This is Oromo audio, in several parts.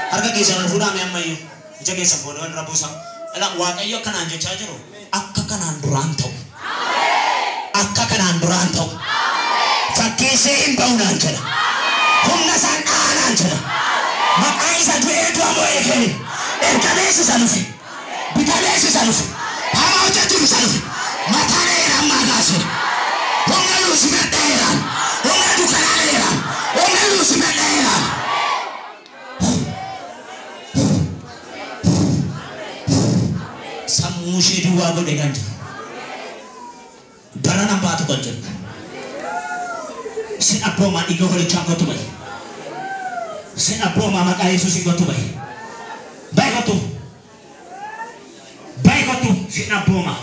Harga kisah fuda me amma yu jage sambono an rabusa ala waaqayyo kanaan jechaa jiru akka kanaan duraan ta'u fakkiisee hin ba'unaan jedha humna isaan dhaanaan jedha maqaa isa du'ee du'amoo eegee ergameessi isa dhufe bitameessi isa dhufe hamaa hojjechuuf isa dhufe mataan eeraan maagaase humna luusi gadheeraan humna dukanaan eeraan humna luusi gadheeraan Samushi dua boleh ganti. Barang apa tu kerja? Sin apa mak igo boleh cangkut tu baik. Sin apa mak makai susi tu baik. Baik tu. Sin apa mak.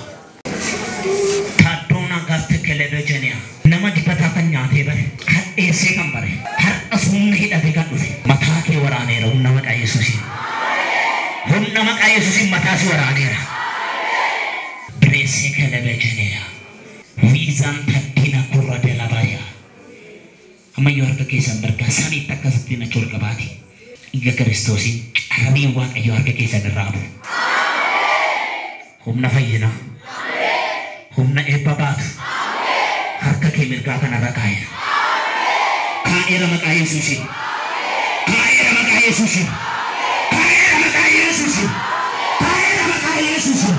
Thadona gaste kelebe jenia. Nama dipatakan nyate ber. Har ese kambar. Har asum nahi dadekan tu. Matha ke warane rau nama makai susi. Nama makai susi matha su warane rau. Bresek elebejenia, wizan takina kurra de la baya. Amayor kekisan berkasani takastina curga bati. Iga Kristosin, arabi wan ayor kekisan berabu. Humna fayina, humna epabat. Harka kemir kakan arakaya. Kaira makaya susi, kaira makaya susi, kaira makaya susi, kaira makaya susi.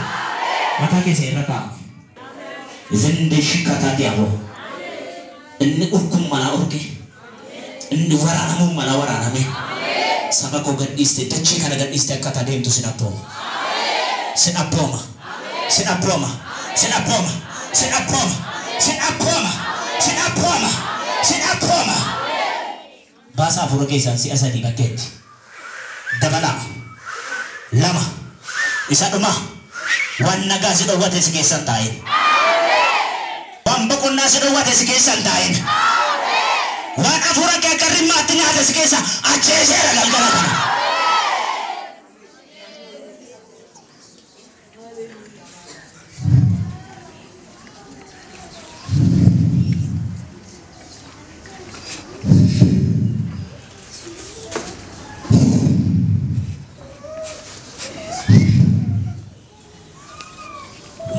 Mata kisah rata, zende shikata diabo, ini urkum mana urke, ini waranamu mana waraname, sama kau gadis te, teci kana gadis te kata dia itu sinapoma, bahasa Portugesan si asa digaget, dabala, lama, isa rumah. Wan naga si dawa te sige santain. Wan bukun na si dawa te sige santain. Wan afura ke karimma tinya te sige sa ache se ragal kana.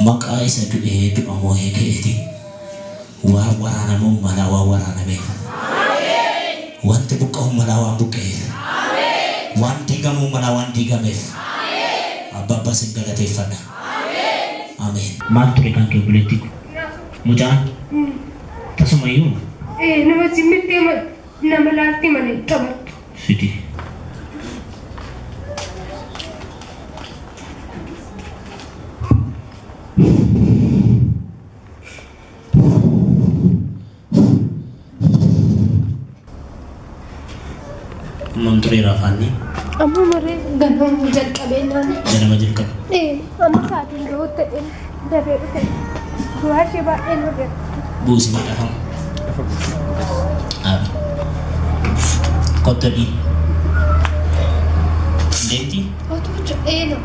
Maka isa du'e du'amo hekeeti waa waraanamu mala waa waraaname wanti buqqa'u mala waan buqqa'eef waan diigamu mala waan diigameef abbaa sin galateeffadha ameen. Maal ture kan kee buleetti mucaan tasumayyuu nama simmitti nama laatti malee qabattu siti Menteri Rafani. Amma mare ganam jalqabeenaan. Ganama jalqabe. Amma saatiin ga'u ta'e dafee dhufe. Du'aa ishee baay'ee nu dheera. Buusi madhafam. Abi. Kottadhi. Deemti. Otuu jedheenu.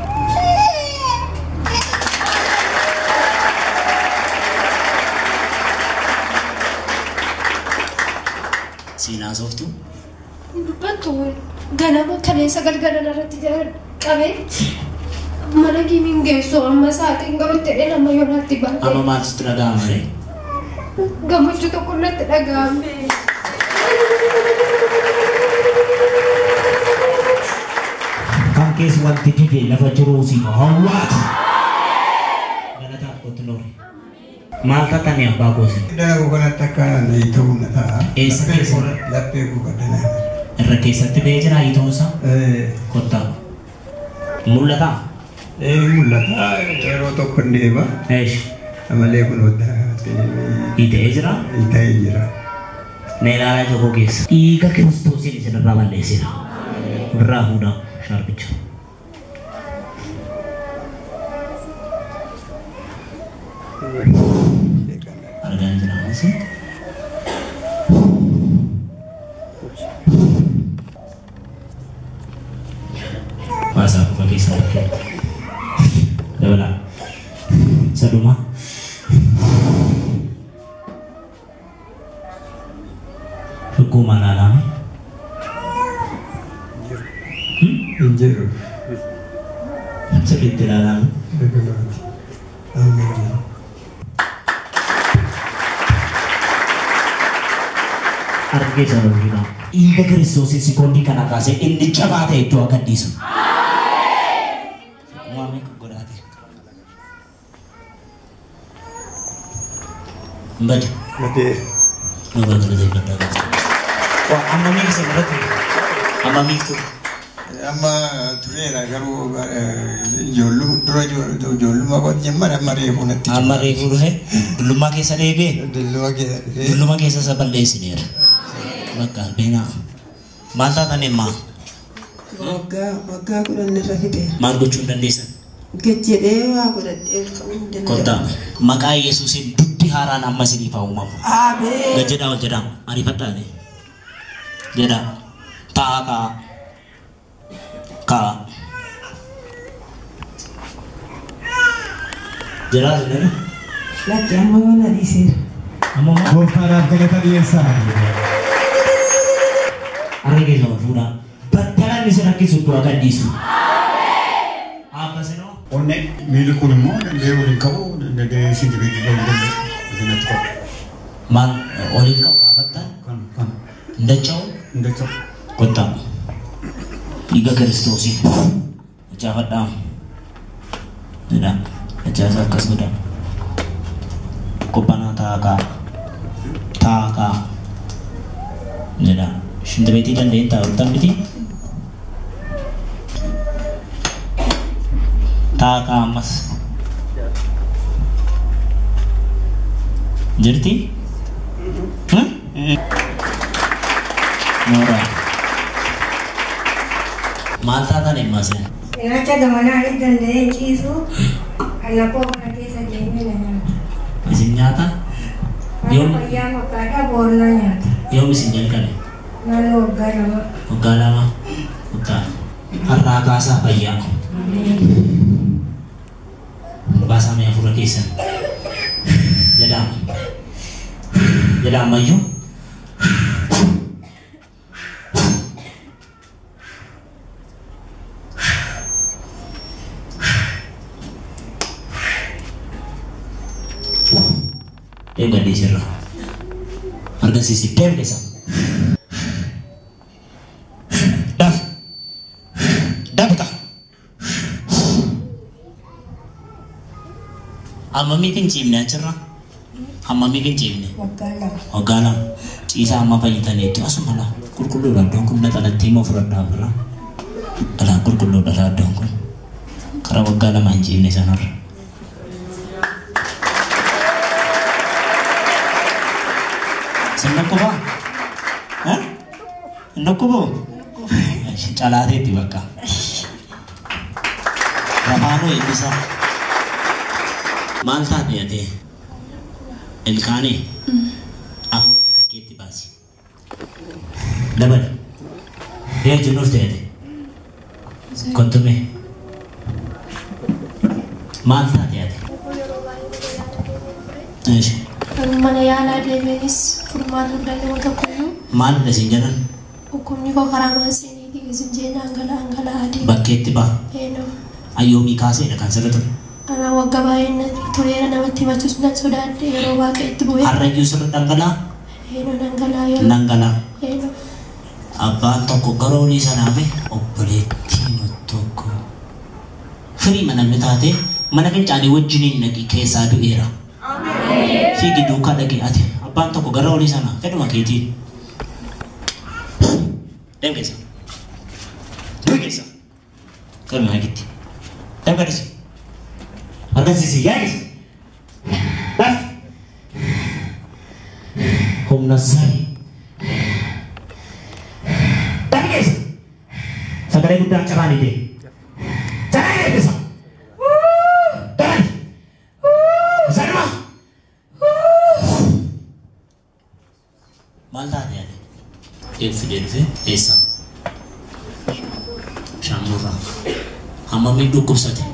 Siinaa sooftu. Dubbattu ganama kaleessa galgalan irratti qabee mana gimiin geessu amma saatiin ga'u ta'e nama yoonatti baay'ee. Amma maaltu sitti dhaga'ama ree? Gammachuu tokko natti dhaga'ame. Kan keessa wanti dide lafa jiruu si hawwaatu. Galataaf kottu loore. Maal tatani abbaa gosin? Daa goganatti akka ta'uu na ta'a. Eessa keessa? Laphee gogadana. Irra keessatti ba'ee jira hiitoonsa? Kottaa. Mul'ata? mul'ata yeroo tokko hin deema. Amalee kun Ita'ee jira? Ita'ee jira. Na ilaalaa tokko keessa. Dhiiga Kiristoosiin isinirraa balleessina. Irraa fuudhaa shaarbicha. Argaan jira asi. Baasaa kufa keessa bakkee. Dabalaa. Saduma. Hukuman alami. Injiru. Seperti dalam. Amin. Arge sabar kita. Iga Kristus si kondi kana kase indi cabate itu akan disu. Mami kugurati. Mbak. Mati. Mbak kerja kerja. Wah, amma mix berarti. Amma mix tu. Amma turera garu jollu dura jollu ma kot jemma amare hunati. Amare huru hai. Dulu ma kesa debe. Dulu ma kesa sabal lesinir. Maka bena. Mata tane ma. Maka aku dan nafite. Margo chundan desa. Kecelewa aku dan Kota. Maka Yesusin duddi haran amma sini fa umam. Amin. Gajeda wajeda. Arifata ne. Jeda. Ta ka. Jelas benar? Lagi amma mana disir. Amma Gofarab kana tadiesa. Arge so pura. Battalan disana kisu tu akan disu. Apa sih no? Onne milu kunmo lewu kau de sini begi de Man oleh kau abatan? kan. Ndacau kota. Iga Kristus itu. Jahat dam. Tidak. Jasa kas muda. Kopana taka. Tidak. Shinda beti dan denta utam beti. Taka mas. Jerti? Nora. Malta tane masnya. Ngaca gamana ada dan deh cisu. Anak ko nanti saja ini nanya. Mesin nyata? Yo, Iya makanya borna nyata. yo mesin nyata nih. Lalu garama. Ugalama, uta. Karena kasa paya. Bahasa me fura kisa. Jadam mayu. Dia nggak diserah. Harga sisi dem desa. Dah. Amma mikin cimnya cerah. Amma mikin cimnya. Ogalam. Cisa amma payitan itu asumala. Kurkulu dah dong. Kumna tanah timur furada fura. Alah kurkulu dah dong. Karena ogalam anjing ni sanar. Senang ko ba? Hah? Senang ko ba? Calate ti baka. Ramano bisa. Malta dia deh. Elkane. Aku kita kiti basi. Dapat. Dia junur deh. Kontume. Malta dia deh. Mana yala demenis furman dan untuk kuyu. Mal dah sinjaran. Hukumnya kok karaman sini di sinjena anggala adi. Bakit tiba? Eno. Ayo mikase na kanser tu. Ana wagga bayin tulera na mati macus na sudah ero waka itu boy. Arra jusur nanggala. Eno nanggala yo. Nanggala. Eno. Apa toko garoli sana be? Opereti no toko. Free mana metate? Mana kencani wajinin lagi kesa du era. Amin. Sigi duka lagi ate. Apa toko garoli sana? Kadu makiti. Dem kesa. Du kesa. Kadu makiti. Tahu kan sih? Ada sisi ya guys. Dah. Hum Nazari. Tapi guys, sagale gudang carani deh. Carani bisa. Dan. Sama. Malta dia. Evidence esa. Shamura. Amma mi dukub saja.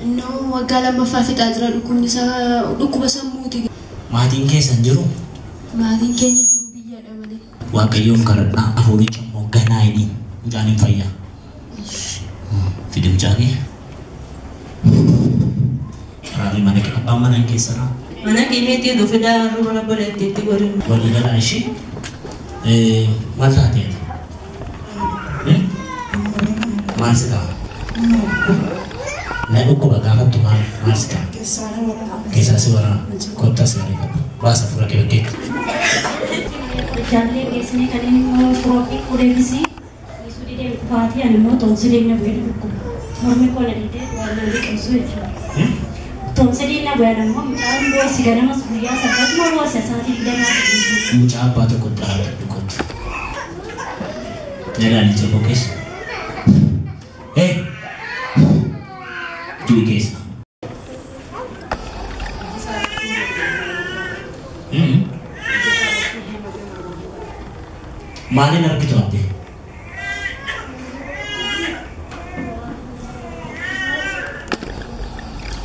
No, wagala mafafit adra dukubni sa dukuba sammuti. Maatiin keessan jiru. Maatiin keenya jiru biyyaadha malee. Waaqayyoon kadhadhaa afuuricha immoo ganaa hidhiin mucaan hin fayyaa. Fide mucaanii. Raalli mana kee abbaan mana keessanaa. Mana keemeetii dhufe daaruu mana boleettiitti godhin. Walii galaa ishee maal taateen? Maal si ta'a? Na dhukkuba gaafattu maal si ta'a? Keessaa si waraana. Kottas gaariifadha. Baasa fuula kee bakkeetti. Jaallee geessanii kan inni immoo firootii fuudheefisi. Isuu didee faatii ani immoo toonsi deemna bu'ee dhukkuba. Mormi koo na didee waan na liqimsu jechuudha. Toonsi deemna bu'ee immoo mucaan boossi ganamas guyyaa sabbasuma boossa isaatii fidamaa dhiisu. Mucaa abbaa tokko dhaabaa dhukkubtu. Nyaadhaan ija boqeessa. Du'i keessa. Maalin argitu abdii?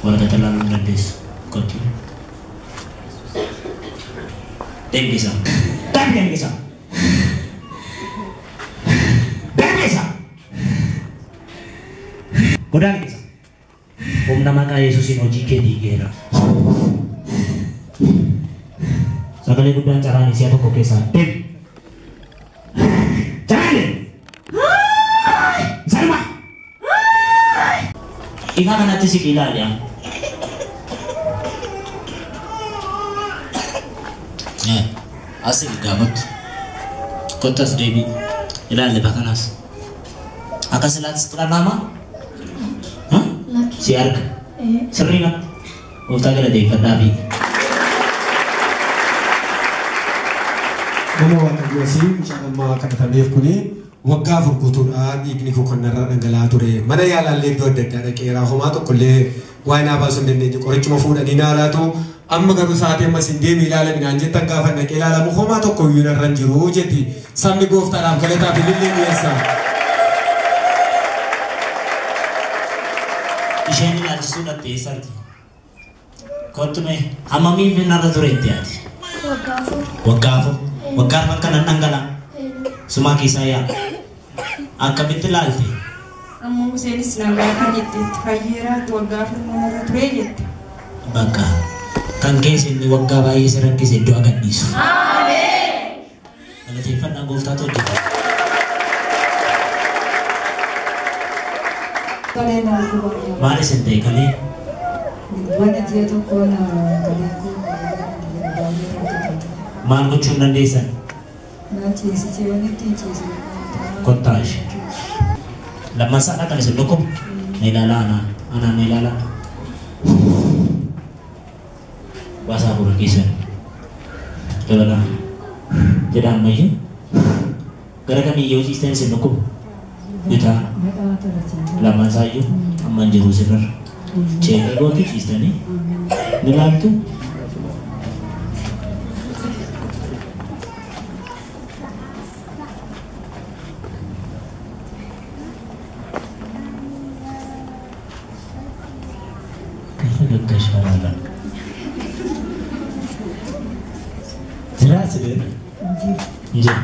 Warra laaluu dandeessu. Kottu. Deemgisa. Deemgisa. Deemgisa. Godaan keessa. Humna maqaa Yesuusiin hojii kee diigeera. Sagalee guddaan caraan si'a tokko keessaa deemu. Salma. Ifa kanatti si ilaali'a. Asii gaafatu. Kottas deebii. Ilaalle bakkanas. Akkas ilaaltis xuraanaama? Si arga. Sirrii natti. Gooftaa galateeffadhaa fi. Nama waaqayyoo si mucaan ammaa kadhatameef kuni waggaa afur guutuudhaan dhiigni koo kannarra dhangala'aa ture. Mana yaalaallee iddoo adda addaa dhaqeeraa homaa tokkollee waa'ee naa baasuu hin dandeenye qorichuma fuudhanii naa laatu amma garuu sa'aatii ammas hin deemi ilaalaminaan jettan gaafa dhaqee ilaalamu homaa tokko iyyuu narra hin jiru jetti sabni gooftaadhaaf galataaf ilillee dhiyeessaa. Isheen ilaalchisuu dhattee sarti. Kottume hammamiif narra ture itti yaati. Waggaa afur. Waggaa afur kanan dhangalaa. Sumaa keessaa yaa. Akkamitti ilaalte? Amma Museenis nagaa kan jetteetti fayyeeraatti waggaa afur narra ture jette. Bakka kan keessa inni waggaa baay'ee si rakkise iddoo agadhiisu. Ameen. Galateeffannaa gooftaatu hojjeta. Maal isin ta'e kalee? Maal gochuu dandeessan? Kottaa ishee. Lammasaa kan isin dhukkubu? Na ilaalaa anaan na ilaalaa. Baasaa gurra keessan. Dabalaa. Jedha ammayyuu. Gara kamiyyuu ciisteen isin dhukkubu? Bitaa. Lammasaayyuu amma hin jiru sirra. Ceekee gootu ciistanii ni laaltu. Gaggashaadhaan. Jiraa sibeera? Jiru.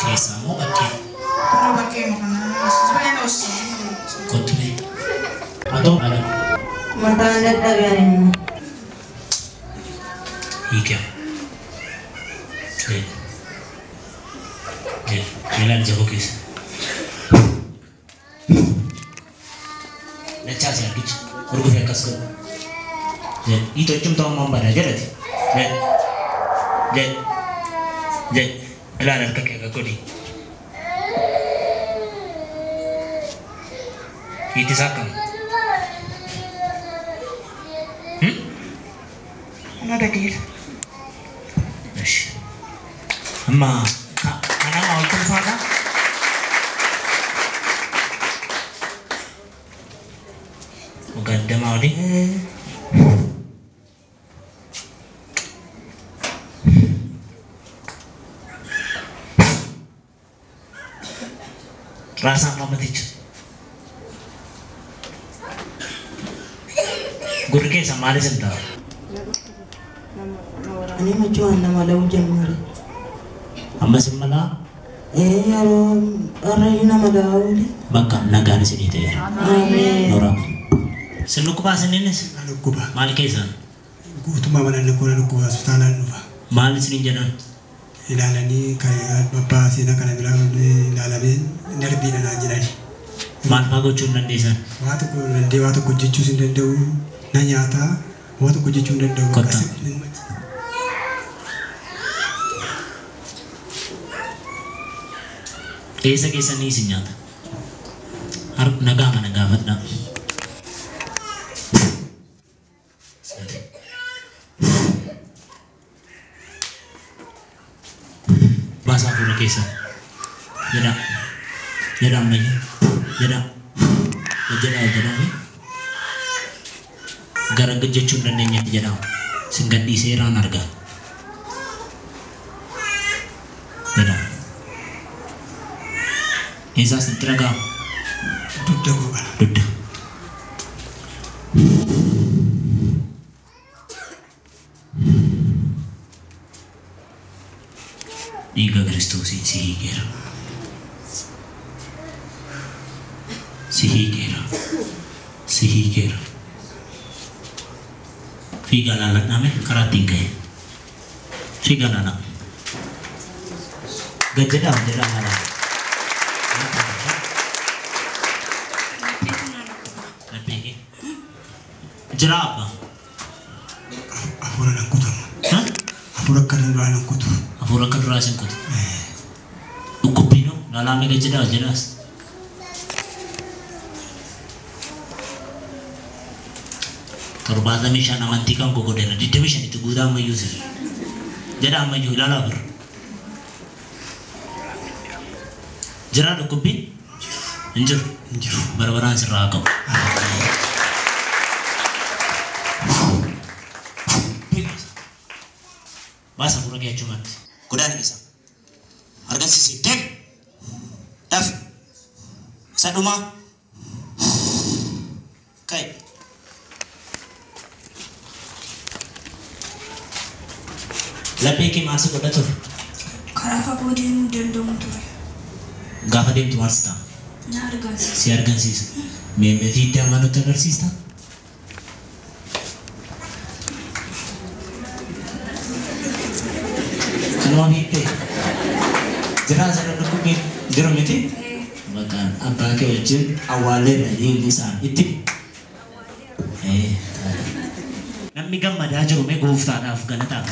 Keessa moo bakkee? Kuno bakkee makana sebenarnya osi. Kottune. Atau ada? Mataan dadhabanii. Iya. Jalan jauh guys. dachaa si argichi urgufee akkas godhu itu cuma mau pada jedhati jed ilaala harka kee akka godhi itu isaa akkam ana dhageera amma kana maa ol tulfaadha muqaddamaa oli rasa mamaticha gurke samare senta ani machuan nama lau jamur amma simala yaro arrai nama lau bakka nagani sini tayar amin nora senukuba senines Anukuba. mal kesan Gutuma mana nukuba sultana nuba. mal sini jalan Ilalani kaya bapa sina kana bilang ilalani nerbi na jirani. mal pago chunan desa Waktu ku jicu sindendau nanyata waktu ku jicu sindendau Kota. Keesa ni si nyaata har nagaa fadha bahasa pura keesa jada ammayya jada gara jechuun dandeenyatti jedhama sin gadhiisee irraan argaa jada eessaas itti ragaa dudda dhiiga Kiristoosiin si hiikeera fiigaa laalladhaame karaa ittiin ka'e fiigaa laala gajjadhaaf jedhaa mala jira abba Afura nakutamu. Afura kadang nakutu. afura akka duraa isin kutu dhukkubbiino laalaame gajjadhaaf jedhaas torbaatamii shan amantii kan gogodeera 25 itti guutaa ammayyuu sirri jedha ammayyuu ilaalaa bira jira dhukkubbiin hin jiru barabaraan sirraa qabu baasa fura geechumatti godaan isa argamsiisi dem daf sadhuma kai laphee kee maal si godha ture karaa fagoo deemuu danda'u ture. gaafa deemtu maal si ta'a Na argisiisa. si argamsiisa meemmee fi itti amanutti agarsiista kanuma fiittee jiraa sana dhukkubbiin jiru miti bakkaan abbaa kee wajjin awwaallee dhiigni isaa itti namni gammadaa jiru mee gooftaadhaaf galataaf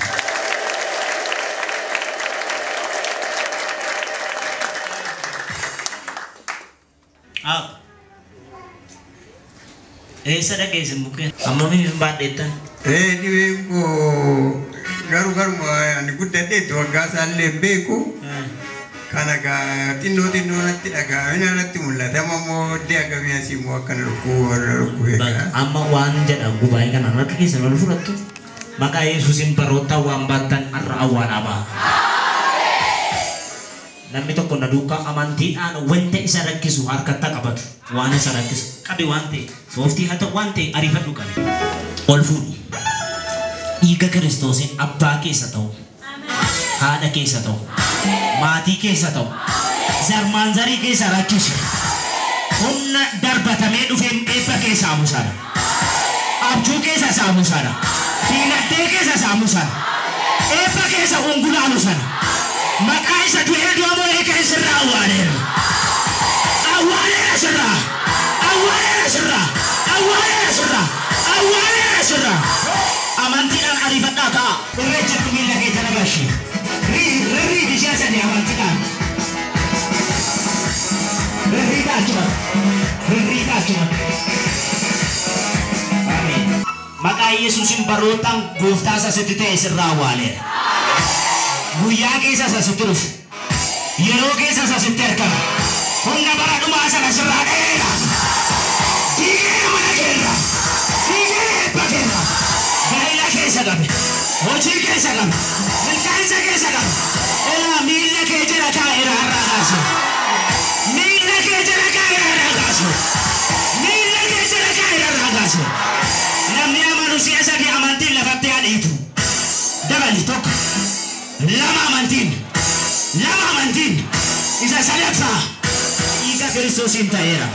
eessa dhageessin mukkeen hammamii hin baadheettan Dhibeen koo garuu ani guddadheetti waggaa isaallee beeku. Kana xinnoo natti dhagaa'ina natti mul'atama immoo iddee akkamii asii immoo akkana dhukkubee. amma waan jedha gubaa'ee kana harka keessan ol fudhattu maqaa Yesuusiin baroota waan baattan har'a awwaalaa ba'a. Namni tokko na duukaa amantiidhaan wanta isa rakkisu harkatti qabatu waan isa rakkisu qabi waan ta'e sooftii haa ta'u waan ta'e ariifadhu qabi ol fuudhi dhiiga Kiristoosiin abbaa keessa ta'u haadha keessa ta'u maatii keessa ta'u zarmaan zarii keessa rakkisu humna darbatamee dhufeen eebba keessa haamu sana abjuu keessa saamu sana fiinaddee keessa saamu sana eebba keessa ungulaalu sana maqaa isa du'ee du'amoo eeka sirraa awwaaleera sirraa awwaaleera sirraa awwaaleera surra awwaaleera surra amantiidhaan ariifadhaa ka'a irreechatti miila kee jala gashi rirriiti ishee sadii amantiidhaan rirriita achuma maqaa Yesuusin barootaan gooftaa sasitti ta'e sirraa awwaaleera guyyaa keessa sasitti dhufu yeroo keessa sasitti argama humna bara dhumaa sana sirraa dheera fiigee mana keerra fiigee eebba keerra gaa'ela keessa qabe hojii keessa qabe milkaa'insa keessa qabe elaa miilla kee jala kaa'eera har'aa kaasu miilla kee jala kaa'eera har'aa kaasu miilla kee jala kaa'eera har'aa kaasu namni amanu si'a sadii amantiin lafatti haadhiitu dabali tokko lama amantiin isa sadaffaa dhiiga Kiristoosiin ta'eera.